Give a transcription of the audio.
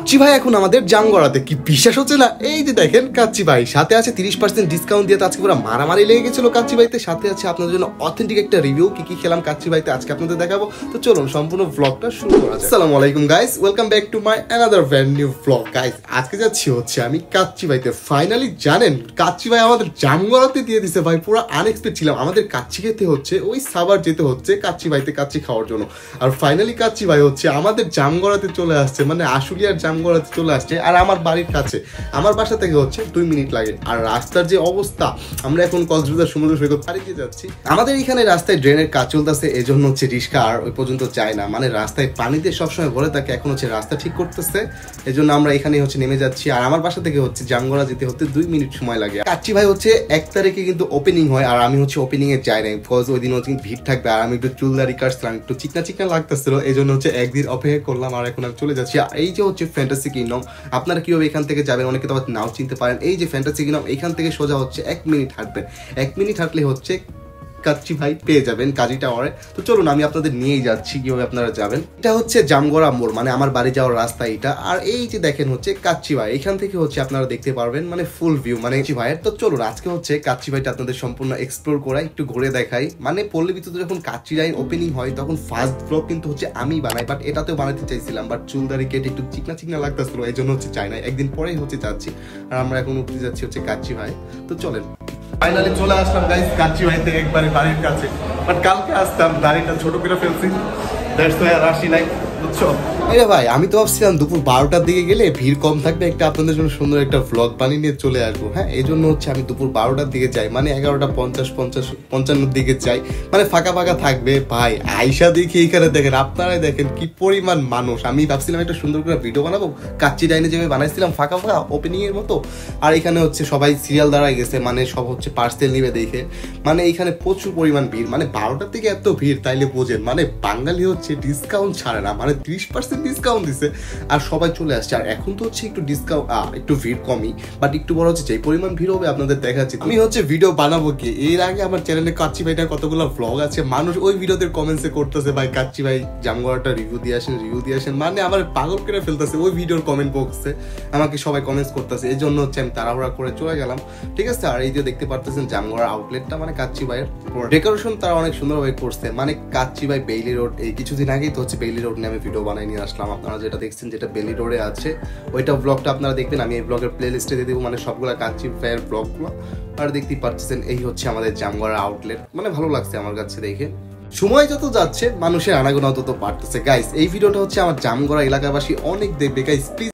কাচ্চি ভাই এখন আমাদের জামগড়াতে, কি বিশ্বাস হচ্ছে না? এই যে দেখেন কাচ্চি ভাই সাথে আছে 30% ডিসকাউন্ট দিয়ে। আজকে পুরো মারামারি লেগে গেছিল কাচ্চি ভাইতে। সাথে আছে আপনাদের জন্য অথেন্টিক একটা রিভিউ, কি কি খেলাম কাচ্চি ভাইতে আজকে আপনাদের দেখাবো। তো চলুন সম্পূর্ণ ব্লগটা শুরু করা যাক। আসসালামু আলাইকুম guys, welcome back to my another brand new blog. Guys আজকে যাচ্ছি হচ্ছে আমি কাচ্চি ভাইতে। ফাইনালি জানেন কাচ্চি ভাই আমাদের জামগড়াতে দিয়ে দিছে ভাই, পুরো আনএক্সপেক্টেড ছিলাম। আমাদের কাচ্চি খেতে হচ্ছে ওই সাভার যেতে হচ্ছে কাচ্চি ভাইতে কাচ্চি খাওয়ার জন্য। আর ফাইনালি কাচ্চি ভাই হচ্ছে আমাদের জামগড়াতে চলে আসছে, মানে আশুলিয়ার জামগড়াতে চলে আসছে। আর আমার বাড়ির কাছে, আমার বাসা থেকে হচ্ছে 2 মিনিট লাগে। আর রাস্তার যে অবস্থা, আমরা এখন কক্সবাজার সমুদ্র সৈকত পাড়ি দিয়ে যাচ্ছি। আমাদের এখানে রাস্তায় ড্রেনের কাজ চলতেছে, এজন্য হচ্ছে রিস্কা আর ওই পর্যন্ত যায় না, মানে রাস্তায় পানিতে সবসময় ভরে থাকে। এখন হচ্ছে রাস্তা ঠিক করতেছে, এজন্য আমরা এখানে হচ্ছে নেমে যাচ্ছি। আর আমার বাসা থেকে হচ্ছে জামগড়া যেতে হতে 2 মিনিট সময় লাগে। কাচ্চি ভাই হচ্ছে 1 তারিখে কিন্তু ওপেনিং হয়, আর আমি হচ্ছে ওপেনিং এ যাই নাই, বিকজ ওই দিন হচ্ছে ভিড় থাকবে। আর আমি একটু চুলদারি কাটছিলাম, একটু চিকনা চিকনা লাগতেছিল, এই জন্য হচ্ছে একদিন অপেক্ষা করলাম। আর এখন আমি চলে যাচ্ছি। এই যে হচ্ছে ফ্যান্টাসি কিংডম, আপনারা কিভাবে এখান থেকে যাবেন অনেকে তো নাও চিনতে পারেন। এই যে ফ্যান্টাসি কিংডম, এখান থেকে সোজা হচ্ছে 1 মিনিট হাঁটবেন। 1 মিনিট হাঁটলে হচ্ছে কাচ্চি ভাই পেয়ে যাবেন কাজী টাওয়ারে। তো চলুন আমি আপনাদের নিয়েই যাচ্ছি কিভাবে আপনারা যাবেন। এটা হচ্ছে জামগড়া মোড়, মানে আমার বাড়ি যাওয়ার রাস্তা এটা। আর এই যে দেখেন হচ্ছে কাচ্চি ভাই, এখান থেকে হচ্ছে আপনারা দেখতে পারবেন মানে ফুল ভিউ মানে কাচ্চি ভাইয়ের। তো চলুন আজকে হচ্ছে কাচ্চি ভাইটা আপনাদের সম্পূর্ণ এক্সপ্লোর করাই, একটু ঘুরে দেখাই। মানে পল্লী বিদ্যুতে যখন কাচ্চি লাইন ওপেনিং হয় তখন ফার্স্ট ব্লগ কিন্তু হচ্ছে আমি বানাই, বাট এটাতেও বানাতে চাইছিলাম, বাট চুলদারি কেটে একটু চিকনা চিকনা লাগতেছিল, এই জন্য হচ্ছে চাই না। একদিন পরেই হচ্ছে যাচ্ছি। আর আমরা এখন উঠতে যাচ্ছি হচ্ছে কাচ্চি ভাই। তো চলেন ফাইনালি চলে আসলাম গাইস কাচ্চি ভাই থেকে একবারে বাড়ির কাছে। বাট কালকে আসতাম, দাড়িটা ছোট করে ফেলছি, দ্যাটস ওয়াই আর আসি নাই, বুঝছো? আরে ভাই আমি তো ভাবছিলাম দুপুর 12টার দিকে গেলে ভিড় কম থাকবে, একটা আপনাদের জন্য সুন্দর একটা ভ্লগ বানিয়ে নিয়ে চলে আসবো। হ্যাঁ, এই জন্য হচ্ছে আমি দুপুর 12টার দিকে যাই, মানে 11:50-55-55 দিকে যাই, মানে ফাঁকা ফাঁকা থাকবে। ভাই আইসা দেখি এইখানে দেখেন, আপনারাই দেখেন কি পরিমাণ মানুষ। আমি ভাবছিলাম একটা সুন্দর করে ভিডিও বানাবো, কাচ্চি ডাইনে যেভাবে বানাইছিলাম ফাঁকা ফাঁকা ওপেনিং এর মতো। আর এখানে হচ্ছে সবাই সিরিয়াল দাঁড়ায় গেছে, মানে সব হচ্ছে পার্সেল নিবে দেখে। মানে এইখানে প্রচুর পরিমাণ ভিড়, মানে 12টার থেকে এত ভিড় তাইলে বোঝেন, মানে বাঙালি হচ্ছে ডিসকাউন্ট ছাড়ে না, মানে 30% ডিসকাউন্ট দিছে আর সবাই চলে আসছে। আর এখন তো হচ্ছে একটু ডিসকাউন্ট, একটু ভিড় কমই, বাট একটু বড় হচ্ছে যেই পরিমাণ ভিড় হবে আপনাদের দেখাচ্ছি। আমি হচ্ছে ভিডিও বানাবো কি, এর আগে আমার চ্যানেলে কাচ্চি ভাইটার কতগুলো ভ্লগ আছে, মানুষ ওই ভিডিওতে কমেন্টসে করতেছে ভাই কাচ্চি ভাই জামগড়াটা রিভিউ দিয়ে আসেন, মানে আমার পাগল করে ফেলতেছে ওই ভিডিওর কমেন্ট বক্সে। আমাকে সবাই কমেন্টস করতেছে, এই জন্য হচ্ছে আমি তাড়াহুড়া করে চলে গেলাম, ঠিক আছে। আর এই যে দেখতে পারতেছেন জামগড়া আউটলেটটা, মানে কাচ্চি ভাইয়ের ডেকোরেশন তারা অনেক সুন্দরভাবে করছে। মানে কাচ্চি ভাই বেইলি রোড, এই কিছুদিন আগেই তো হচ্ছে বেইলি রোড নিয়ে আমি ভিডিও বানাই নিয়ে আসলাম। আপনারা যেটা দেখছেন যেটা বেইলি রোডে আছে, ওইটা ব্লগটা আপনারা দেখবেন, আমি এই ব্লগের প্লে লিস্টে দিয়ে দেবো, মানে সবগুলো কাচ্চি ভাইয়ের ব্লগগুলো। আর দেখতেই পাচ্ছেন এই হচ্ছে আমাদের জামগড়া আউটলেট, মানে ভালো লাগছে আমার কাছে দেখে। সময় যত যাচ্ছে মানুষের আনাগোনা তত বাড়তেছে। গাইস এই ভিডিওটা হচ্ছে আমার জামগড়া এলাকাবাসী অনেক দেখবে। Guys please